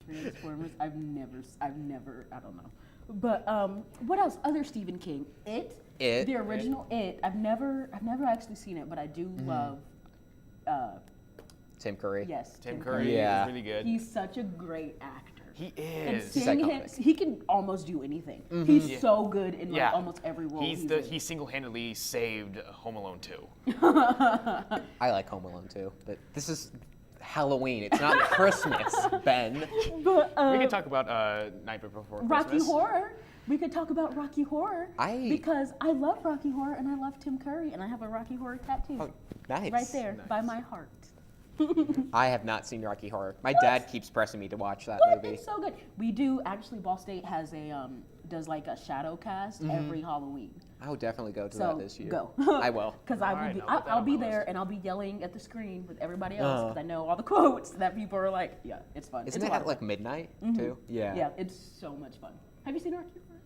Transformers. I've never. I don't know. But what else? Other Stephen King. It. The original It. I've never actually seen it, but I do love. Tim Curry. Yes. Tim Curry is really good. He's such a great actor. He And is. seeing him, he can almost do anything. He's so good in like almost every role. He single-handedly saved Home Alone 2. I like Home Alone too, but this is Halloween. It's not Christmas, Ben. But, We can talk about Nightmare Before Christmas. Rocky Horror. We could talk about Rocky Horror because I love Rocky Horror and I love Tim Curry and I have a Rocky Horror tattoo Nice. right there by my heart. I have not seen Rocky Horror. My dad keeps pressing me to watch that What? movie. It's so good. We do actually. Ball State has does like a shadow cast every Halloween. I will definitely go to So that this year. go. I will. Because Alright, I'll be there and I'll be yelling at the screen with everybody else because I know all the quotes that people are like, yeah, it's fun. Isn't it's it at like midnight too? Yeah. Yeah, it's so much fun. Have you seen Rocky Horror?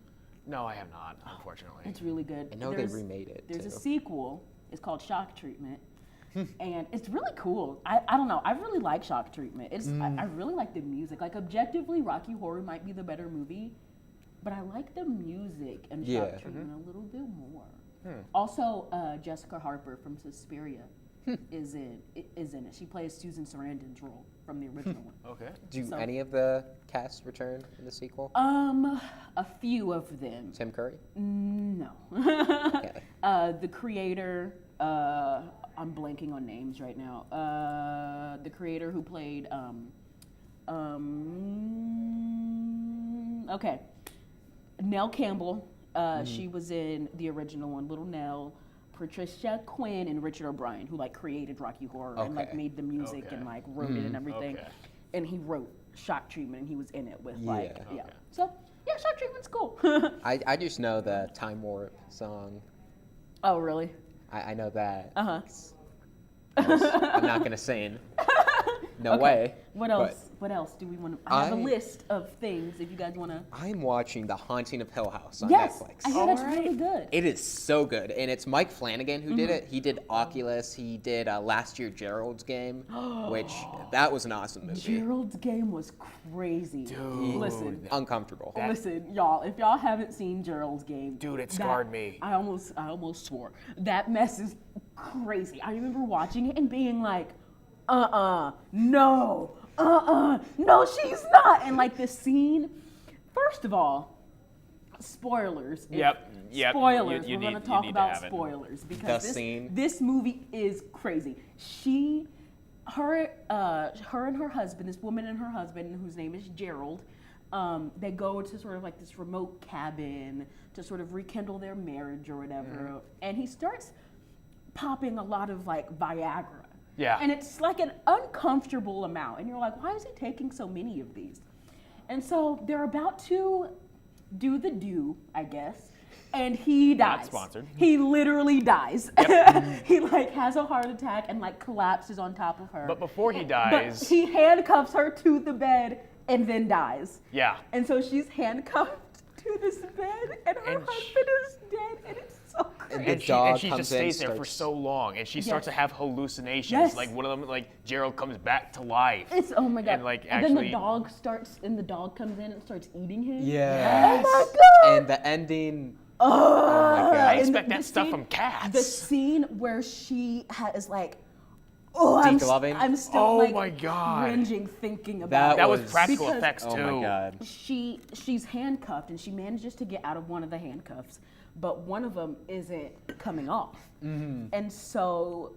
No, I have not, unfortunately. It's really good. I know they remade it There's a too. sequel. It's called Shock Treatment. And it's really cool. I don't know. I really like Shock Treatment. I really like the music. Like objectively, Rocky Horror might be the better movie, but I like the music and Shock Treatment a little bit more. Also, Jessica Harper from Suspiria is in it. She plays Susan Sarandon's role from the original one. Okay. Do any of the cast return in the sequel? A few of them. Tim Curry? No. Okay. The creator, I'm blanking on names right now. The creator who played, okay, Nell Campbell. She was in the original one, Little Nell. Patricia Quinn and Richard O'Brien, who like created Rocky Horror and like made the music and like wrote it and everything. Okay. And he wrote Shock Treatment and he was in it with like Yeah. So yeah, Shock Treatment's cool. I just know the Time Warp song. Oh really? I know that. Uh-huh. I'm not gonna sing. No Okay. way. What else? What else do we want to? I have a list of things if you guys want to. I'm watching The Haunting of Hill House on Yes, Netflix. I hear that's really good. It is so good, and it's Mike Flanagan who did it. He did Oculus. He did last year Gerald's Game, which that was an awesome movie. Gerald's Game was crazy. Dude. Listen, Uncomfortable. listen, y'all. If y'all haven't seen Gerald's Game, Dude, it scarred me. I almost swore that mess is crazy. I remember watching it and being like, no, no, she's not. And like the scene, first of all, spoilers. Yep. Spoilers. You We're going need- to talk you need to about have it. spoilers because The scene. this movie is crazy. Her and her husband, this woman and her husband, whose name is Gerald, they go to sort of like this remote cabin to sort of rekindle their marriage or whatever. And he starts popping a lot of like Viagra. Yeah. And it's like an uncomfortable amount. And you're like, why is he taking so many of these? And so they're about to do the do, I guess. And he dies. Not sponsored. He literally dies. He like has a heart attack and like collapses on top of her. But before he dies, But he handcuffs her to the bed and then dies. yeah. And so she's handcuffed to this bed and her And husband is dead and it's so crazy. The And dog she comes just in, stays there for starts- so long, and she starts to have hallucinations. Yes. Like one of them, like Gerald comes back to life. It's oh my god. And like and then the actually, dog comes in and starts eating him. Yes. Oh my god. And the ending. Oh my God. I And expect the that stuff scene- from Cats. The scene where she is like, I'm Decloving? I'm still Oh like my God. cringing thinking about that it. was was- practical Because- effects Oh too. my god. She's handcuffed and she manages to get out of one of the handcuffs, but one of them isn't coming off. And so,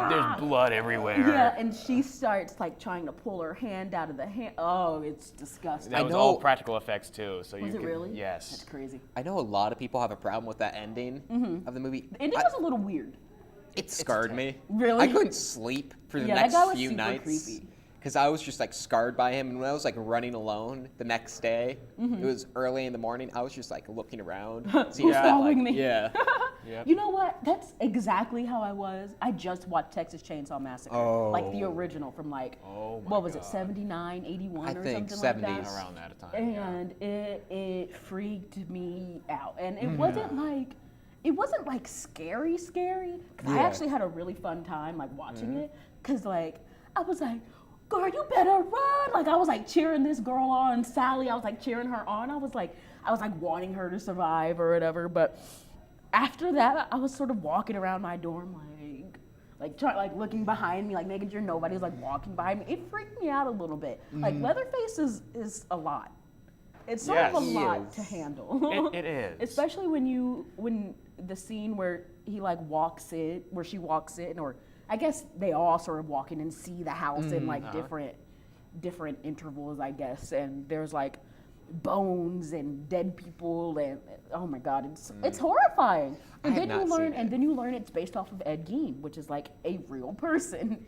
There's blood everywhere. yeah, and she starts like trying to pull her hand out of the hand. Oh, it's disgusting. That I was know- all practical effects too. So Was you it can, really? Yes. That's crazy. I know a lot of people have a problem with that ending of the movie. The ending was a little weird. It scarred me. Really? I couldn't sleep for the Yeah, that next guy was few super nights. creepy. Because I was just like scarred by him. And when I was like running alone the next day, it was early in the morning, I was just like looking around. seeing Who's if that, following like, me? Yeah. Yep. You know what? That's exactly how I was. I just watched Texas Chainsaw Massacre. Like the original from like, Oh my what was it, God. 79, 81 I or think something 70s. like that? Around that time. yeah. And it freaked me out. And it wasn't like scary. 'Cause I Yeah. actually had a really fun time like watching it. Cause like I was like, girl, you better run. Like, I was like cheering this girl on, Sally. I was like cheering her on. I was like wanting her to survive or whatever. But after that, I was sort of walking around my dorm, like looking behind me, like making sure nobody's like walking behind me. It freaked me out a little bit. Like, Leatherface is a lot. It's sort of a Yes. lot to handle. It is. Especially when the scene where he like walks in, where she walks in, or I guess they all sort of walk in and see the house in like different intervals, I guess. And there's like bones and dead people, and oh my god, it's horrifying. And I have then not seen it. you learn it's based off of Ed Gein, which is like a real person.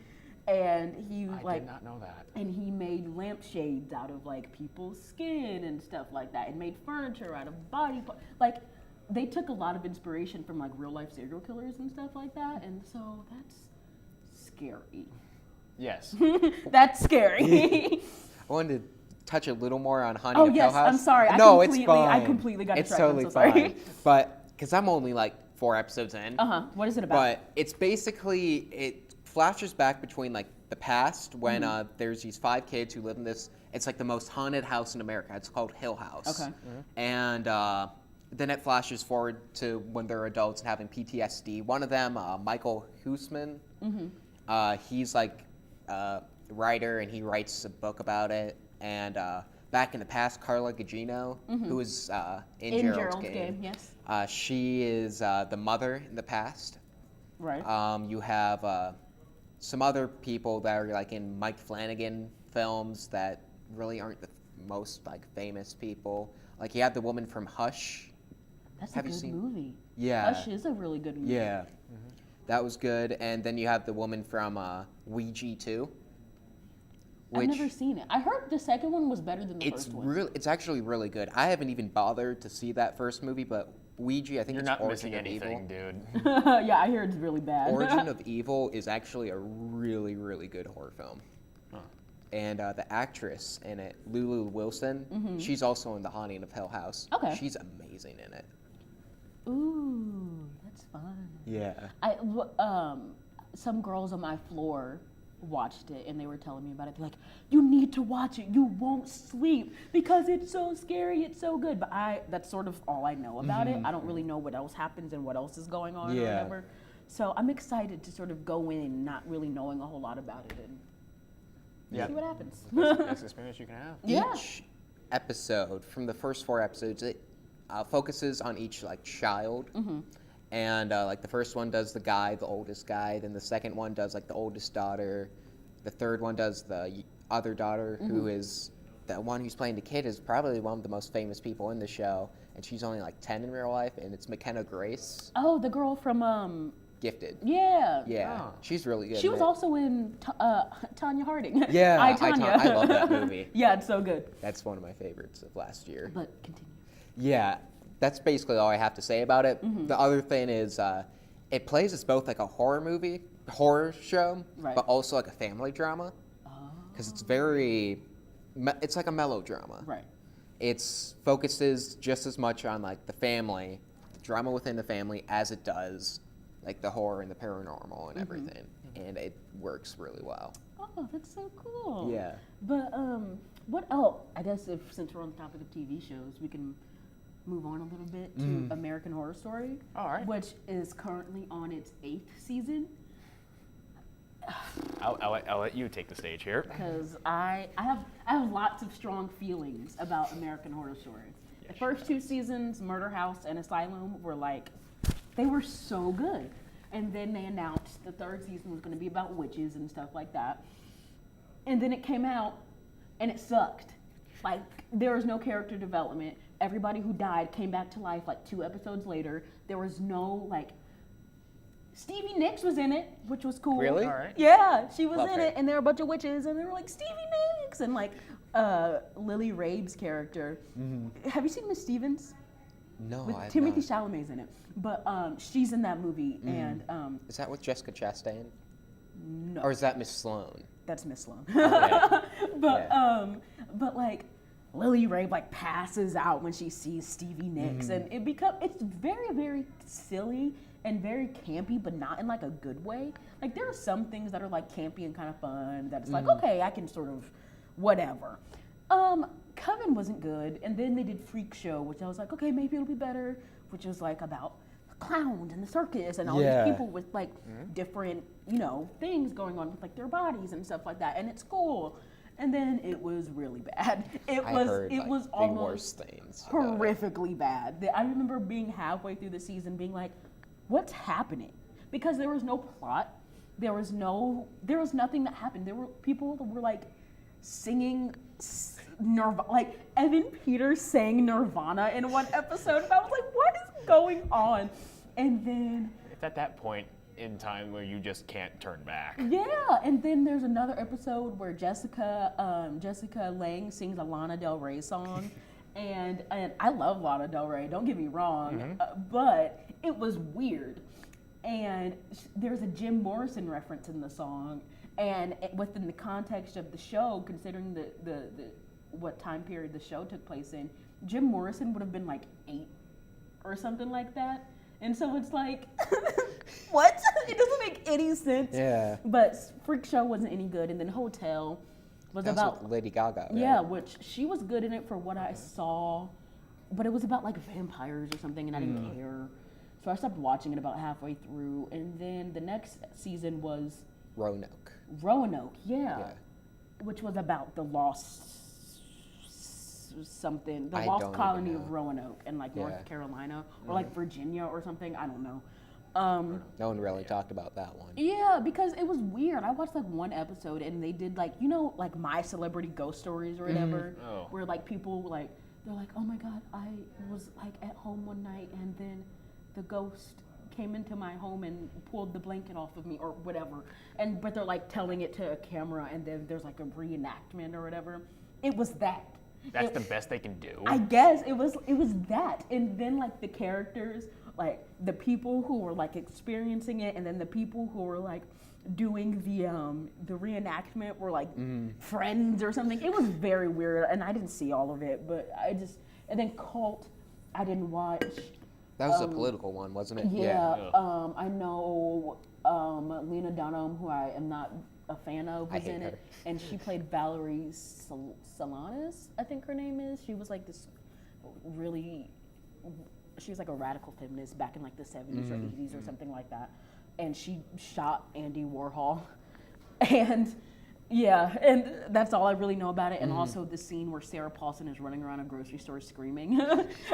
And he I did not know that. and he made lampshades out of like people's skin and stuff like that, and made furniture out of body parts. Like, they took a lot of inspiration from like real life serial killers and stuff like that, and so that's scary. Yes. That's scary. I wanted to touch a little more on Honey Oh, of yes, Hill House. I'm sorry. No, I it's fine. completely got It's distracted. I'm totally so sorry. fine. But because I'm only like 4 episodes in. What is it about? But it's basically, it flashes back between like the past when there's these 5 kids who live in this, it's like the most haunted house in America. It's called Hill House. Okay. And then it flashes forward to when they're adults and having PTSD. One of them, Michael Huisman, he's like a writer and he writes a book about it. And back in the past, Carla Gugino, who was in Gerald's Game. Yes. She is the mother in the past. Right. You have some other people that are like in Mike Flanagan films that really aren't the most like famous people. Like you have the woman from Hush. That's have a you good seen- movie. Yeah. Hush is a really good movie. Yeah. That was good. And then you have the woman from Ouija 2. I've never seen it. I heard the second one was better than the It's first one. really, it's actually really good. I haven't even bothered to see that first movie, but Ouija, I think You're it's not Origin missing of anything, Evil. dude. Yeah, I hear it's really bad. Origin of Evil is actually a really, really good horror film. And the actress in it, Lulu Wilson, she's also in The Haunting of Hill House. Okay. She's amazing in it. Ooh, that's fun. Yeah. Some girls on my floor watched it and they were telling me about it. They're like, you need to watch it. You won't sleep because it's so scary. It's so good. But that's sort of all I know about it. I don't really know what else happens and what else is going on or Yeah. whatever. So I'm excited to sort of go in not really knowing a whole lot about it and see what happens. Best experience you can have. Yeah. Each episode, from the first 4 episodes, it focuses on each like child. And like the first one does the guy, the oldest guy. Then the second one does like the oldest daughter. The third one does the other daughter, who is the one who's playing the kid is probably one of the most famous people in the show. And she's only like 10 in real life. And it's McKenna Grace, Oh, the girl from Gifted. yeah. Yeah, Oh. she's really good. She in was it. also in Tanya Harding. Yeah, I, I Tanya. love that movie. Yeah, it's so good. That's one of my favorites of last year. But continue. Yeah, that's basically all I have to say about it. The other thing is, it plays as both like a horror show, Right. but also like a family drama. Because it's very, it's like a melodrama. Right. It's focuses just as much on like the family, the drama within the family, as it does like the horror and the paranormal and everything. And it works really well. Oh, that's so cool. Yeah. But what? Oh, I guess since we're on the topic of TV shows, we can move on a little bit to American Horror Story, All right. which is currently on its 8th season. I'll let you take the stage here. Because I have lots of strong feelings about American Horror Story. The first 2 seasons, Murder House and Asylum, were like, they were so good. And then they announced the 3rd season was going to be about witches and stuff like that. And then it came out and it sucked. Like, there was no character development. Everybody who died came back to life like 2 episodes later. There was no, like, Stevie Nicks was in it, which was cool. Really? All right. Yeah, she was Love in her. it, and there were a bunch of witches, and they were like Stevie Nicks, and like Lily Rabe's character. Have you seen Miss Stevens? No, With I have Timothy not. Chalamet's in it, but she's in that movie, and Is that with Jessica Chastain? no, Or is that Miss Sloane? that's Miss Sloan. Okay. But Yeah. but like Lily Rabe like passes out when she sees Stevie Nicks, and it's very very silly and very campy, but not in like a good way. Like there are some things that are like campy and kind of fun that it's like, okay, I can sort of whatever. Coven wasn't good, and then they did Freak Show, which I was like, okay, maybe it'll be better, which was like about the clowns and the circus and all Yeah. these people with like different, things going on with like their bodies and stuff like that, and it's cool. And then it was really bad. It I was heard, it like, was the almost worst things about it. horrifically bad. I remember being halfway through the season being like, what's happening? Because there was no plot. There was nothing that happened. There were people that were like singing Nirvana, like Evan Peters sang Nirvana in one episode, and I was like, what is going on? And then It's at that point in time where you just can't turn back. yeah, and then there's another episode where Jessica Lange sings a Lana Del Rey song, and I love Lana Del Rey. Don't get me wrong, but it was weird. And there's a Jim Morrison reference in the song, and within the context of the show, considering the what time period the show took place in, Jim Morrison would have been like 8 or something like that. And so it's like, what? It doesn't make any sense. Yeah. But Freak Show wasn't any good. And then Hotel was That's about, with Lady Gaga, right? yeah, which she was good in it for what I saw. But it was about like vampires or something, and I didn't care. So I stopped watching it about halfway through. And then the next season was Roanoke. Roanoke, yeah. Yeah. Which was about the lost something, the I lost don't colony even of know. Roanoke in like Yeah. North Carolina or like Virginia or something. I don't know. No one really talked about that one. Yeah, because it was weird. I watched like one episode and they did like, like My Celebrity Ghost Stories or whatever, Oh. where like people like, they're like, oh my God, I was like at home one night and then the ghost came into my home and pulled the blanket off of me or whatever. But they're like telling it to a camera and then there's like a reenactment or whatever. It was that. That's It- the best they can do. I guess it was that, and then like the characters, like the people who were like experiencing it, and then the people who were like doing the reenactment were like friends or something. It was very weird, and I didn't see all of it, but and then Cult, I didn't watch. That was a political one, wasn't it? Yeah, I know Lena Dunham, who I am not a fan of, I was hate in her. it, and she played Valerie Solanas, I think her name is. She was like this she was like a radical feminist back in like the 70s or 80s or something like that, and she shot Andy Warhol, and yeah, and that's all I really know about it. And also the scene where Sarah Paulson is running around a grocery store screaming.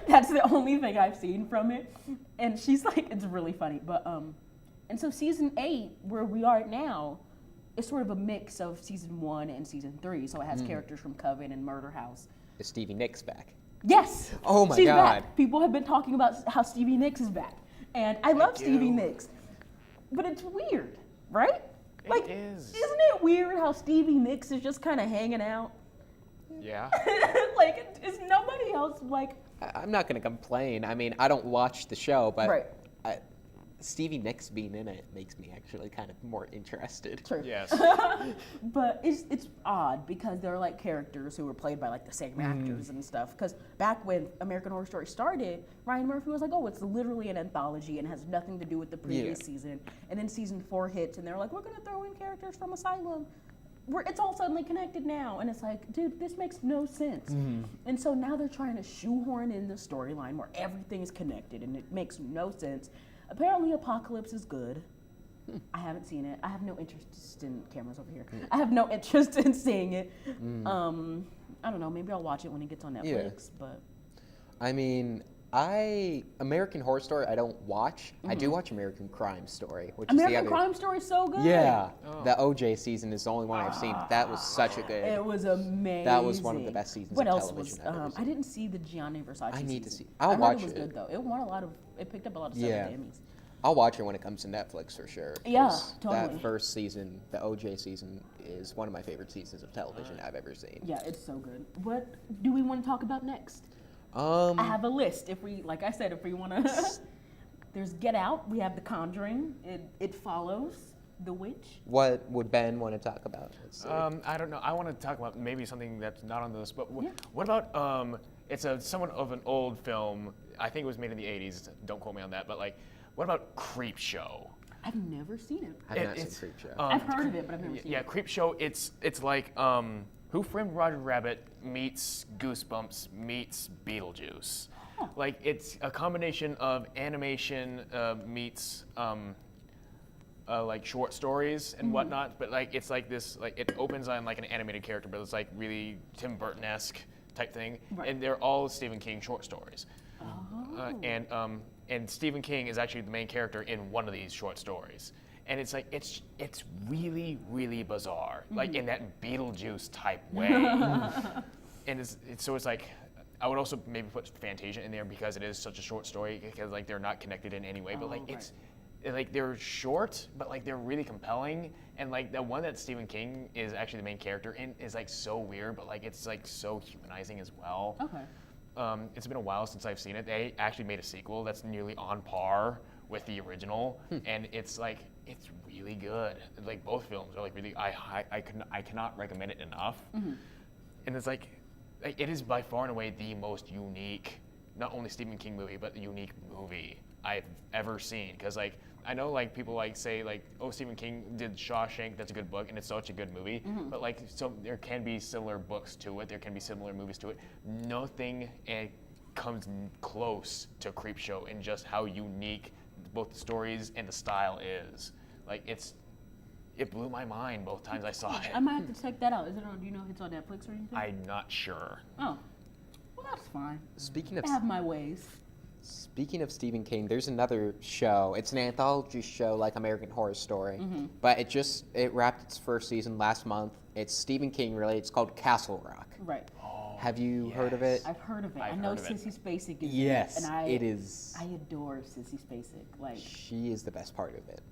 That's the only thing I've seen from it. And she's like, it's really funny. But and so season 8, where we are now, is sort of a mix of season 1 and season 3. So it has characters from Coven and Murder House. Is Stevie Nicks back? Yes. Oh my she's God. Back. People have been talking about how Stevie Nicks is back, and I love Stevie Nicks, but it's weird, right? It is. Isn't it weird how Stevie Nicks is just kind of hanging out? Yeah. Like, is nobody else like? I'm not going to complain. I mean, I don't watch the show, but Right. Stevie Nicks being in it makes me actually kind of more interested. True. Yes. But it's odd because they're like characters who were played by like the same actors and stuff. Because back when American Horror Story started, Ryan Murphy was like, oh, it's literally an anthology and has nothing to do with the previous season. And then season 4 hits and they're like, we're going to throw in characters from Asylum. It's all suddenly connected now. And it's like, dude, this makes no sense. And so now they're trying to shoehorn in the storyline where everything is connected and it makes no sense. Apparently Apocalypse is good. I haven't seen it. I have no interest in cameras over here. I have no interest in seeing it. I don't know. Maybe I'll watch it when it gets on Netflix. But I mean, American Horror Story I don't watch. I do watch American Crime Story, which is the American other. Crime Story is so good. Yeah, the OJ season is the only one I've seen. That was such a good. It was amazing. That was one of the best seasons What of else television was? I've ever I didn't see the Gianni Versace. I need to season. see- I'll I heard watch it was it. good though. It won a lot of. It picked up a lot of stuff Yeah. at the Emmys. I'll watch it when it comes to Netflix for sure. Yeah, 'cause totally. That first season, the OJ season, is one of my favorite seasons of television I've ever seen. Yeah, it's so good. What do we want to talk about next? Um, I have a list. Like I said, if we want to, there's Get Out. We have The Conjuring. It follows The Witch. what would Ben want to talk about? Let's see. I don't know. I want to talk about maybe something that's not on the list. But Yeah. what about it's somewhat of an old film. I think it was made in the 80s. Don't quote me on that. But like What about Creep Show? I've never seen it. I've not seen Creep Show. I've heard of it, but I've never seen Yeah, it. Creep Show. It's like Who Framed Roger Rabbit meets Goosebumps meets Beetlejuice. Like it's a combination of animation meets like short stories and whatnot. But like it's like this, like it opens on like an animated character, but it's like really Tim Burton-esque type thing, Right. and they're all Stephen King short stories. And Stephen King is actually the main character in one of these short stories. And it's like it's really, really bizarre, like in that Beetlejuice type way. And so it's like I would also maybe put Fantasia in there because it is such a short story, because like they're not connected in any way, but like right. like they're short, but like they're really compelling. And like the one that Stephen King is actually the main character in is like so weird, but like it's like so humanizing as well. Okay. It's been a while since I've seen it. They actually made a sequel that's nearly on par with the original, and it's like it's really good. Like both films are like really. I cannot recommend it enough. And it's like it is by far and away the most unique, not only Stephen King movie, but the unique movie I've ever seen. Because like I know like people like say like, oh, Stephen King did Shawshank, that's a good book, and it's such a good movie. But like so there can be similar books to it, there can be similar movies to it. Nothing comes close to Creepshow in just how unique both the stories and the style is. Like it blew my mind both times I saw it. I might have to check that out. Is it on? Do you know if it's on Netflix or anything? I'm not sure. Oh, well, that's fine. Speaking of I have my ways. Speaking of Stephen King, there's another show. It's an anthology show like American Horror Story, but it wrapped its first season last month. It's Stephen King related. It's called Castle Rock. Right. Have you heard of it? I've heard of it. I I've know heard of it. Sissy Spacek is Yes, in it, and it is. I adore Sissy Spacek. Like, She is the best part of it.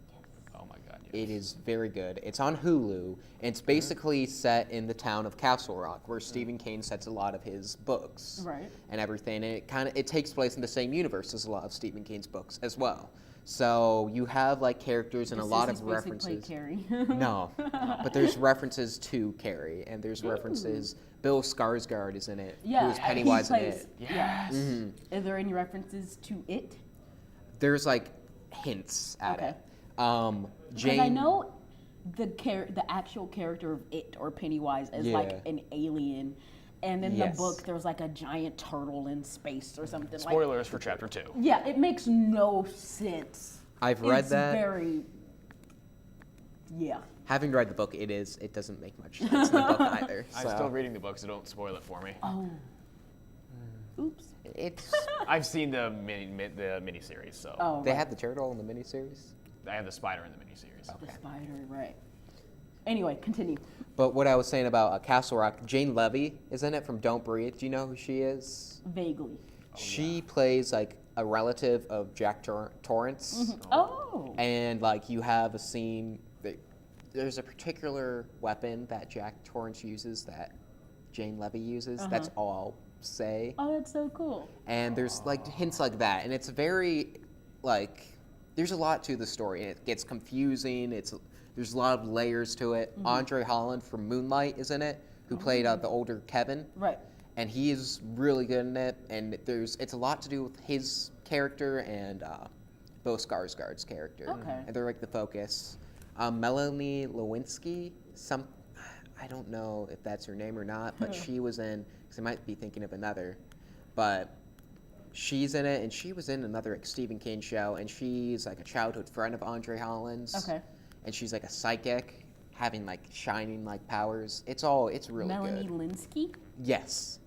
Oh my god. It is very good. It's on Hulu, and it's basically set in the town of Castle Rock, where Stephen King sets a lot of his books Right. and everything. And it takes place in the same universe as a lot of Stephen King's books as well. So you have like characters and does a lot Sissy of Spacek play references. Carrie? No, but there's references to Carrie, and there's references. Bill Skarsgård is in it, Yeah, who is Pennywise he in plays, it. Yeah. Mm-hmm. Are there any references to it? There's like hints at Okay. it. Because Jane, I know the actual character of it or Pennywise is like Yeah. an alien, and in Yes. the book there was like a giant turtle in space or something. Like, Spoilers for chapter 2. yeah, it makes no sense. I've read It's that. Very. Yeah. Having read the book, it doesn't make much sense in the book either. I'm so still reading the book, so don't spoil it for me. Oh. Oops. It's I've seen the miniseries, so Oh. they right. had the turtle in the miniseries. I have the spider in the miniseries. The spider, right? Anyway, continue. But what I was saying about Castle Rock, Jane Levy is in it from Don't Breathe. Do you know who she is? Vaguely. She plays like a relative of Jack Torrance, Oh. and like you have a scene. There's a particular weapon that Jack Torrance uses that Jane Levy uses. That's all I'll say. Oh, that's so cool. And there's like hints like that, and it's very like there's a lot to the story, and it gets confusing. There's a lot of layers to it. Andre Holland from Moonlight is in it, who played the older Kevin, Right. and he is really good in it. And it's a lot to do with his character and Bill Skarsgård's character, Okay. and they're like the focus. Melanie Lewinsky, I don't know if that's her name or not, but she was in. Because I might be thinking of another, but she's in it, and she was in another like, Stephen King show, and she's like a childhood friend of Andre Holland's. Okay. And she's like a psychic, having like shining like powers. It's really Melanie good. Linsky, Okay. Yes.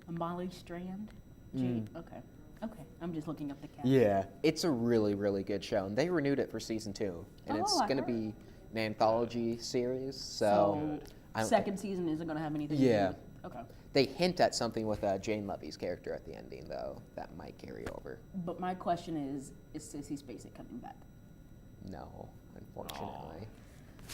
Molly Strand. Jane. Okay. Okay. I'm just looking up the cast. Yeah. It's a really, really good show, and they renewed it for season 2, and it's Oh, I going to heard. be an anthology series. So, I don't second season isn't going to have anything. to Yeah. do with- Okay. They hint at something with Jane Levy's character at the ending, though, that might carry over. But my question is Sissy Spacek coming back? No, unfortunately.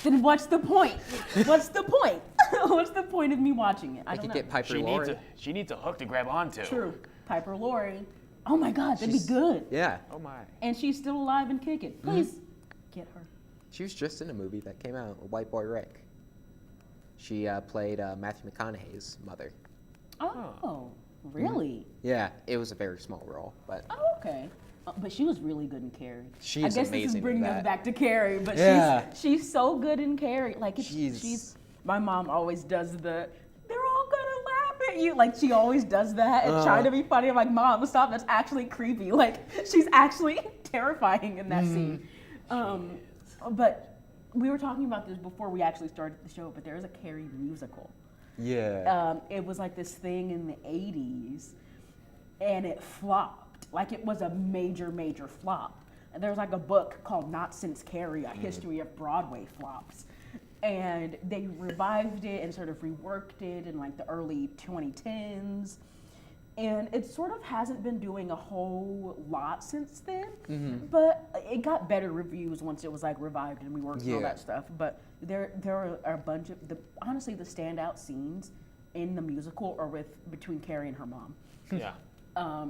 Then what's the point? What's the point? What's the point of me watching it? I I don't could know. get Piper She Laurie. needs a hook to grab onto. True. Piper Laurie. Oh my God, that'd She's- be good. Yeah. Oh my. And she's still alive and kicking. Please get her. She was just in a movie that came out, White Boy Rick. She played Matthew McConaughey's mother. Oh, really? Yeah, it was a very small role, but Oh, okay. But she was really good in Carrie. She I is guess amazing this is in bringing us that. back to Carrie, but Yeah. she's so good in Carrie. Like She's- she's my mom always does the they're all gonna laugh at you. Like she always does that and trying to be funny. I'm like, Mom, stop. That's actually creepy. Like she's actually terrifying in that scene. But we were talking about this before we actually started the show. But there is a Carrie musical. Yeah. It was like this thing in the 80s and it flopped. Like it was a major flop. And there's like a book called Not Since Carrie, A History of Broadway Flops. And they revived it and sort of reworked it in like the early 2010s. And it sort of hasn't been doing a whole lot since then, but it got better reviews once it was like revived and we worked on all Yeah. that stuff. But there are a bunch of honestly the standout scenes in the musical are between Carrie and her mom. Yeah.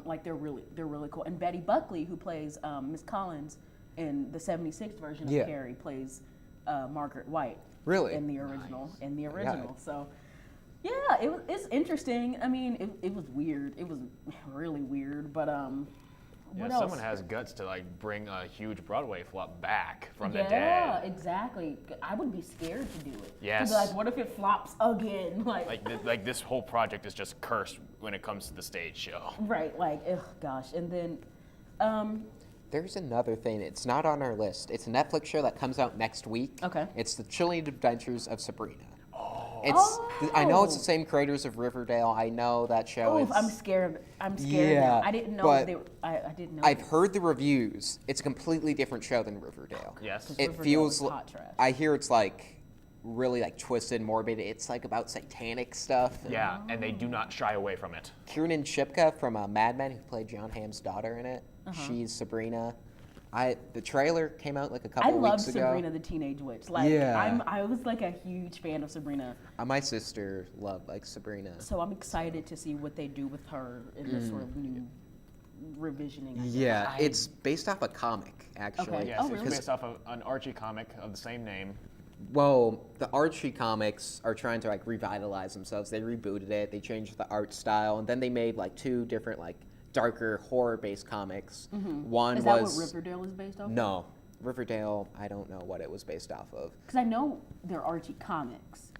Like they're really cool. And Betty Buckley, who plays Miss Collins in the '76 version of Yeah. Carrie, plays Margaret White. Really? In the original. Yeah. So, yeah, it's interesting. I mean, it was weird. It was really weird. But what else? Someone has guts to like bring a huge Broadway flop back from the Yeah, dead. exactly. I would be scared to do it. Yes. To be like, what if it flops again? Like this whole project is just cursed when it comes to the stage show. Right. Like, ugh, gosh. And then, There's another thing. It's not on our list. It's a Netflix show that comes out next week. Okay. It's The Chilling Adventures of Sabrina. Oh. I know it's Oh. the same creators of Riverdale. I know that show oh, is. I'm scared. I'm scared Yeah, now. I didn't know but they. I didn't know. I've heard the reviews. It's a completely different show than Riverdale. Yes. It Riverdale feels. is hot trash. I hear it's like really like twisted, morbid. It's like about satanic stuff. Yeah, and they do not shy away from it. Kiernan Shipka from Mad Men, who played John Hamm's daughter in it. Uh-huh. She's Sabrina. The trailer came out like a I couple loved weeks ago. Sabrina the Teenage Witch. Like, Yeah. I was like a huge fan of Sabrina. My sister loved like Sabrina. So I'm excited to see what they do with her in this sort of new revisioning. I guess. Yeah, it's based off a comic actually. Okay. Yes, Oh, it's really? based off of an Archie comic of the same name. Well, the Archie comics are trying to like revitalize themselves. They rebooted it. They changed the art style, and then they made like two different like darker horror-based comics. One Is that was what Riverdale is based off? no Riverdale. I don't know what it was based off of. Because I know they're Archie comics.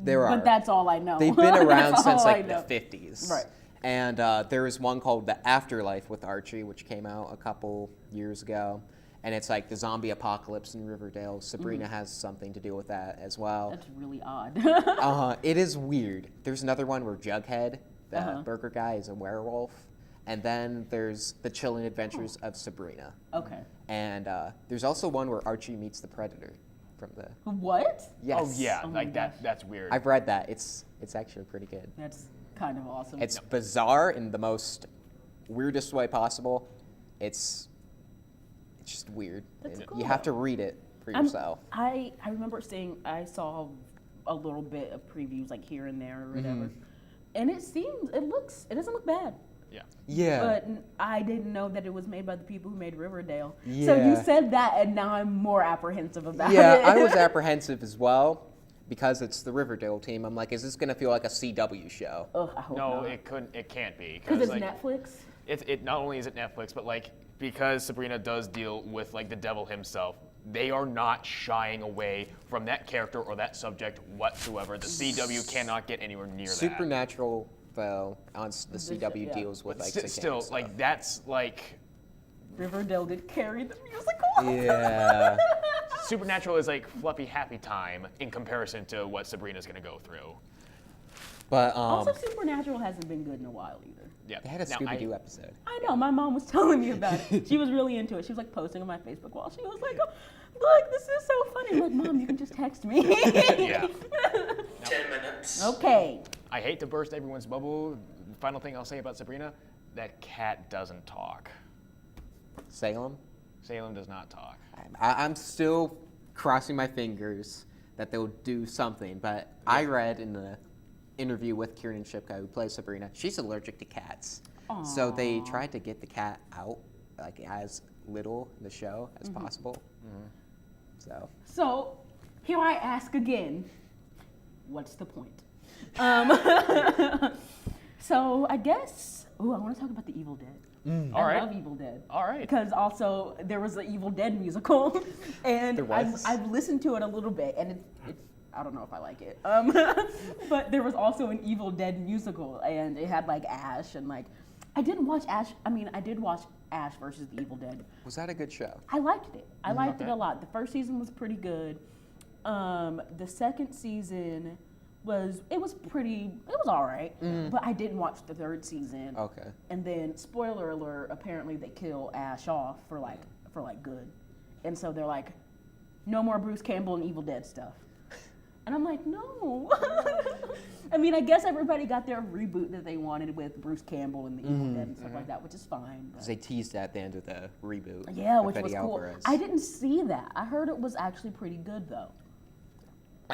There are. But that's all I know. They've been around That's since all I like the know. 50s. Right. And there is one called The Afterlife with Archie, which came out a couple years ago. And it's like the zombie apocalypse in Riverdale. Sabrina has something to do with that as well. That's really odd. It is weird. There's another one where Jughead, the Uh-huh. burger guy, is a werewolf. And then there's The Chilling Adventures of Sabrina. Okay. And there's also one where Archie meets the Predator from the. What? Yes. Oh yeah, Oh my like gosh. that's weird. I've read that. It's actually pretty good. That's kind of awesome. It's bizarre in the most weirdest way possible. It's just weird. That's You cool, have to though. read it for I'm- yourself. I remember I saw a little bit of previews like here and there or whatever. And it doesn't look bad. yeah. Yeah. But I didn't know that it was made by the people who made Riverdale. So Yeah. you said that, and now I'm more apprehensive about it. Yeah, I was apprehensive as well because it's the Riverdale team. I'm like, is this gonna feel like a CW show? Ugh, I hope No, not. it can't be Because it's like Netflix. it not only is it Netflix, but like because Sabrina does deal with like the devil himself, they are not shying away from that character or that subject whatsoever. The CW cannot get anywhere near that. Supernatural, though, on the CW yeah. deals with But like still, satanic stuff. like that's like Riverdale did carry the musical. Yeah. Supernatural is like fluffy happy time in comparison to what Sabrina's gonna go through. But Also, Supernatural hasn't been good in a while either. Yeah. they had a Now, Scooby Doo episode. I know. My mom was telling me about it. She was really into it. She was like posting on my Facebook wall. She was like, oh, "Look, this is so funny." I'm like, "Mom, you can just text me." Yeah. 10 minutes. Okay. I hate to burst everyone's bubble. Final thing I'll say about Sabrina, that cat doesn't talk. Salem. Salem does not talk. I'm still crossing my fingers that they'll do something, but I read in the interview with Kiernan Shipka, who plays Sabrina, she's allergic to cats. So they tried to get the cat out, like as little in the show as possible. So So, here I ask again, what's the point? So I guess, I want to talk about The Evil Dead. All I right. love Evil Dead. All right. Because also there was an Evil Dead musical, and There was? I've listened to it a little bit, and it's I don't know if I like it. But there was also an Evil Dead musical, and it had like Ash and like I didn't watch Ash. I mean, I did watch Ash versus the Evil Dead. Was that a good show? I liked it. I liked it Okay. a lot. The first season was pretty good. The second season was all right, but I didn't watch the third season. Okay. And then, spoiler alert, apparently they kill Ash off for like good, and so they're like, no more Bruce Campbell and Evil Dead stuff. And I'm like, no. I mean, I guess everybody got their reboot that they wanted with Bruce Campbell and the Evil Dead and stuff like that, which is fine. But. Because they teased at the end of the reboot. Yeah, with which was Eddie cool. Alvarez. I didn't see that. I heard it was actually pretty good though.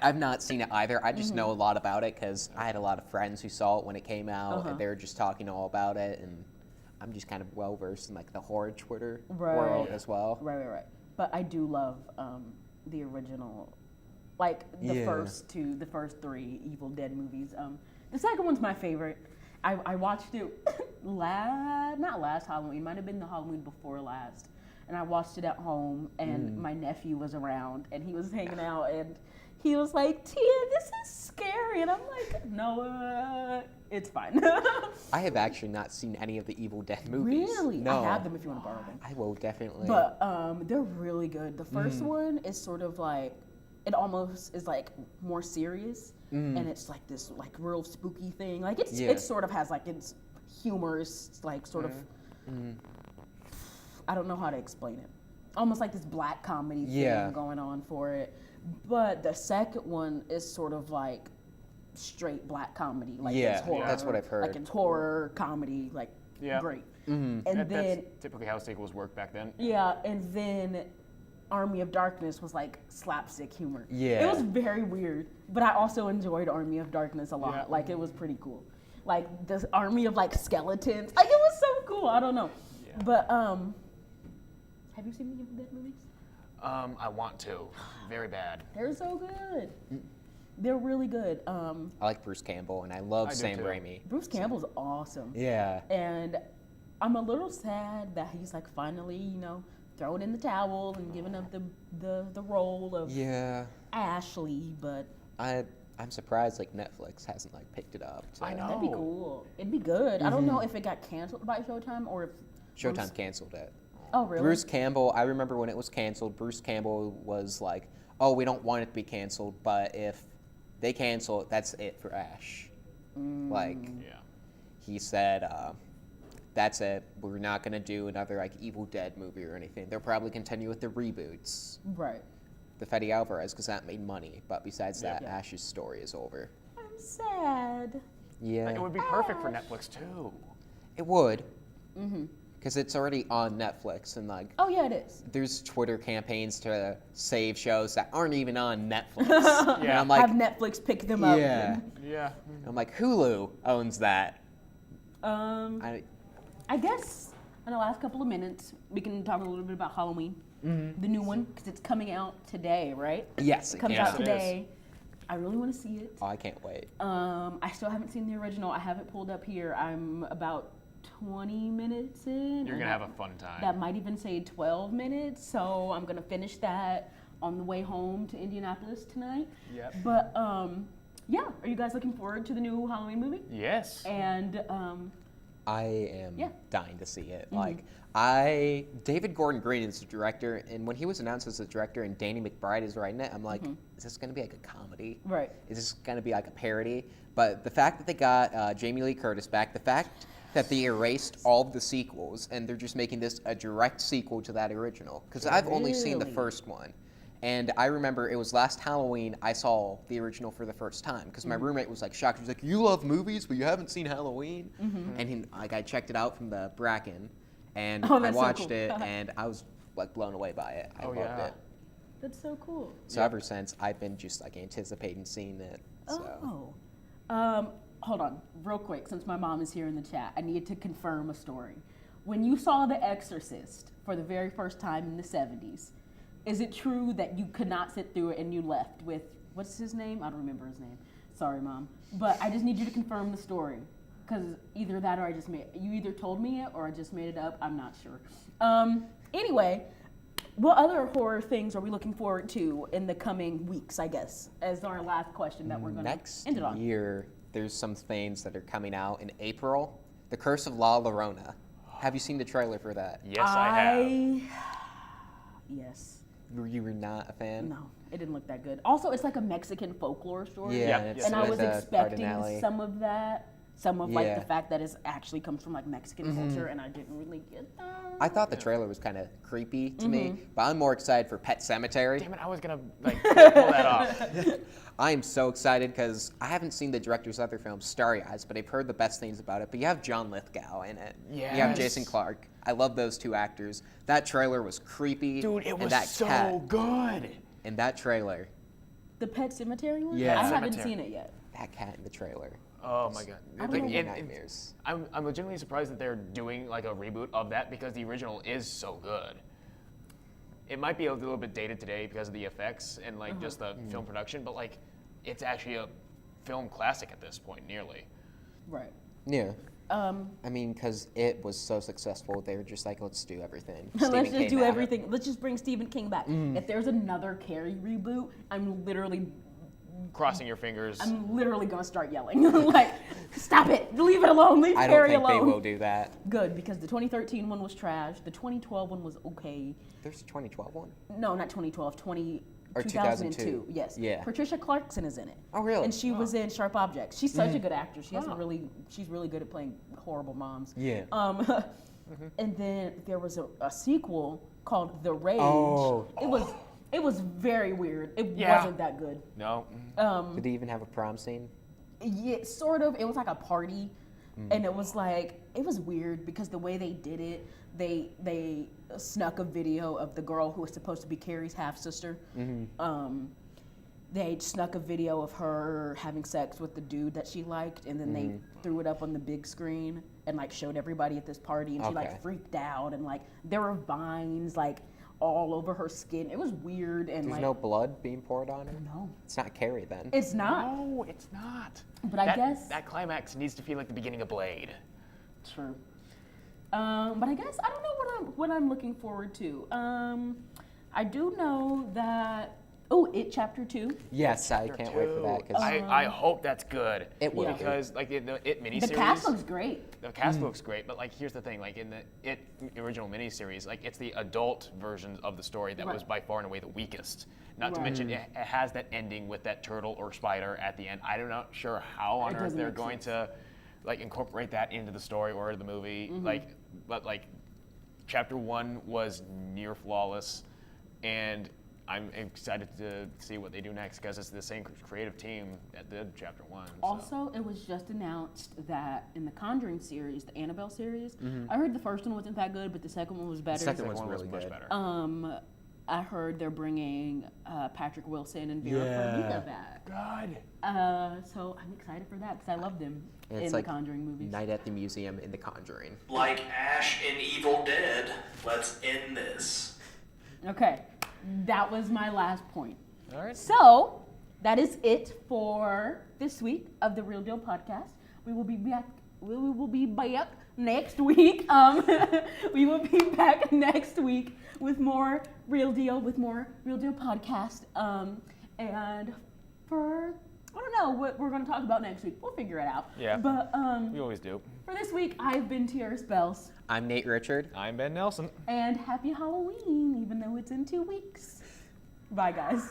I've not seen it either. I just know a lot about it because I had a lot of friends who saw it when it came out, and they were just talking all about it. And I'm just kind of well versed in like the horror Twitter world as well. Right. But I do love the original, like the Yeah. first three Evil Dead movies. The second one's my favorite. I watched it not last Halloween, might have been the Halloween before last, and I watched it at home, and my nephew was around, and he was hanging out, and he was like, "Tia, this is scary," and I'm like, "No, it's fine." I have actually not seen any of the Evil Dead movies. Really? No. I have them if you want to borrow them. I will definitely. But they're really good. The first one is sort of like, it almost is like more serious, and it's like this like real spooky thing. Like it sort of has like it's humorous, like sort of. I don't know how to explain it. Almost like this black comedy thing going on for it. But the second one is sort of like straight black comedy. Like it's horror. that's what I've heard. Like it's horror comedy, like great. And then That's typically how sequels work back then. yeah, and then Army of Darkness was like slapstick humor. Yeah. It was very weird, but I also enjoyed Army of Darkness a lot. Yeah. Like it was pretty cool. Like this army of like skeletons. Like it was so cool. I don't know. Yeah. But have you seen the Evil Dead movies? I want to, very bad. They're so good. They're really good. I like Bruce Campbell and I love I do Sam too. Raimi. Bruce Campbell's awesome. Yeah. And I'm a little sad that he's like finally, you know, throwing in the towel and giving up the role of Yeah. Ashley, but I'm surprised like Netflix hasn't like picked it up. So. I know. that'd be cool. It'd be good. I don't know if it got canceled by Showtime or if Showtime Bruce- canceled it. Oh, really? Bruce Campbell, I remember when it was canceled, Bruce Campbell was like, oh, we don't want it to be canceled, but if they cancel it, that's it for Ash. Like, Yeah. he said, that's it. We're not going to do another like Evil Dead movie or anything. They'll probably continue with the reboots. Right. The Eddie Alvarez, because that made money. But besides that, Yeah. Ash's story is over. I'm sad. Yeah. It would be perfect for Netflix too. It would. Because it's already on Netflix, and like, Oh yeah, it is. there's Twitter campaigns to save shows that aren't even on Netflix. And Yeah. I'm like, Have Netflix pick them up. yeah. Yeah. I'm like, Hulu owns that. I guess in the last couple of minutes we can talk a little bit about Halloween, the new one, because it's coming out today, right? Yes, It it comes came out Yes, it is. today. I really want to see it. Oh, I can't wait. I still haven't seen the original. I have it pulled up here. I'm about 20 minutes in. You're and gonna have a fun time. That might even say 12 minutes. So I'm gonna finish that on the way home to Indianapolis tonight. Yep. But yeah, are you guys looking forward to the new Halloween movie? Yes. And I am Yeah. dying to see it. Like, David Gordon Green is the director, and when he was announced as the director and Danny McBride is writing it, I'm like, is this going to be like a comedy? Right. Is this going to be like a parody? But the fact that they got Jamie Lee Curtis back, the fact that they erased all of the sequels and they're just making this a direct sequel to that original, because I've only seen the Really? first one. And I remember it was last Halloween I saw the original for the first time because my roommate was like shocked. He was like, "You love movies, but you haven't seen Halloween?" And I checked it out from the Bracken, and Oh, I that's so watched cool. it, and I was like blown away by it. I Oh, loved yeah. it. that's so cool. So ever since, I've been just like anticipating seeing it. So. Oh. Hold on, real quick, since my mom is here in the chat, I need to confirm a story. When you saw The Exorcist for the very first time in the 70s, is it true that you could not sit through it and you left with, what's his name? I don't remember his name. Sorry, Mom. But I just need you to confirm the story. because either that or you either told me it or I just made it up. I'm not sure. Anyway, what other horror things are we looking forward to in the coming weeks, I guess, as our last question that we're going to Next end it on? year, there's some things that are coming out in April. The Curse of La Llorona. Have you seen the trailer for that? Yes, I have. Yes. You were not a fan? No, it didn't look that good. Also, it's like a Mexican folklore story. Yeah, Yeah, and it's And I with, was expecting Cardinale. some of that. Some of like Yeah. the fact that it actually comes from like Mexican culture, and I didn't really get that. I thought the trailer was kind of creepy to me, Mm-hmm. but I'm more excited for Pet Cemetery. Damn it, I was gonna like pull that off. I am so excited because I haven't seen the director's other film, Starry Eyes, but I've heard the best things about it. But you have John Lithgow in it. You have Yes. Jason Clarke. I love those two actors. That trailer was creepy. Dude, it and was that so cat good. in that trailer. The Pet Cemetery one? Yeah. I haven't Cemetery. seen it yet. That cat in the trailer. Oh my god. I don't Like, know. Nightmares. I'm legitimately surprised that they're doing like a reboot of that because the original is so good. It might be a little bit dated today because of the effects and like just the film production, but like it's actually a film classic at this point, nearly. Right. Yeah. I mean, because it was so successful, they were just like, let's do everything. Let's Stephen just King do back. everything. Let's just bring Stephen King back. If there's another Carrie reboot, I'm literally Crossing your fingers. gonna start yelling. Like, stop it! Leave it alone. Leave I don't Carrie think alone. they will do that. Good, because the 2013 one was trash. The 2012 one was okay. There's a 2012 one? No, not 2012. Or 2002. Yes. Yeah. Patricia Clarkson is in it. Oh, really? And she was in Sharp Objects. She's such a good actress. She's really good at playing horrible moms. Yeah. And then there was a sequel called The Rage. Oh. It was very weird. It Yeah. wasn't that good. No. Did he even have a prom scene? Yeah, sort of. It was like a party, and it was weird because the way they did it, they snuck a video of the girl who was supposed to be Carrie's half sister. They snuck a video of her having sex with the dude that she liked, and then they threw it up on the big screen and like showed everybody at this party, and she Okay. like freaked out, and like there were vines like all over her skin. It was weird, and There's like no blood being poured on her? no, It's not Carrie then. it's not. No, it's not. But I guess that climax needs to feel like the beginning of Blade. True. But I guess I don't know what I'm looking forward to. I do know that It Chapter 2. Yes, I can't wait for that. 'Cause I hope that's good. It will be. Because like in the It miniseries. The cast looks great. The cast looks great, but like here's the thing: like in the It original miniseries, like it's the adult version of the story that Right. was by far and away the weakest. Not to mention it has that ending with that turtle or spider at the end. I'm not sure how on It earth doesn't they're make going to like incorporate that into the story or the movie. But Chapter 1 was near flawless, and I'm excited to see what they do next because it's the same creative team that did Chapter 1. So. Also, it was just announced that in the Conjuring series, the Annabelle series, I heard the first one wasn't that good, but the second one was better. second The one's one was really much good. better. I heard they're bringing Patrick Wilson and Vera Farmiga back. God. So I'm excited for that because I love them And in it's the like Conjuring movies. Night at the Museum in The Conjuring. Like Ash in Evil Dead, let's end this. Okay, that was my last point. All right. So that is it for this week of the Real Deal podcast. We will be back. We will be back next week. We will be back next week with more Real Deal, podcast. And for I don't know what we're going to talk about next week. We'll figure it out. Yeah. But We always do. for this week, I've been Tiara Spells. I'm Nate Richard. I'm Ben Nelson. And happy Halloween, even though it's in 2 weeks. Bye, guys.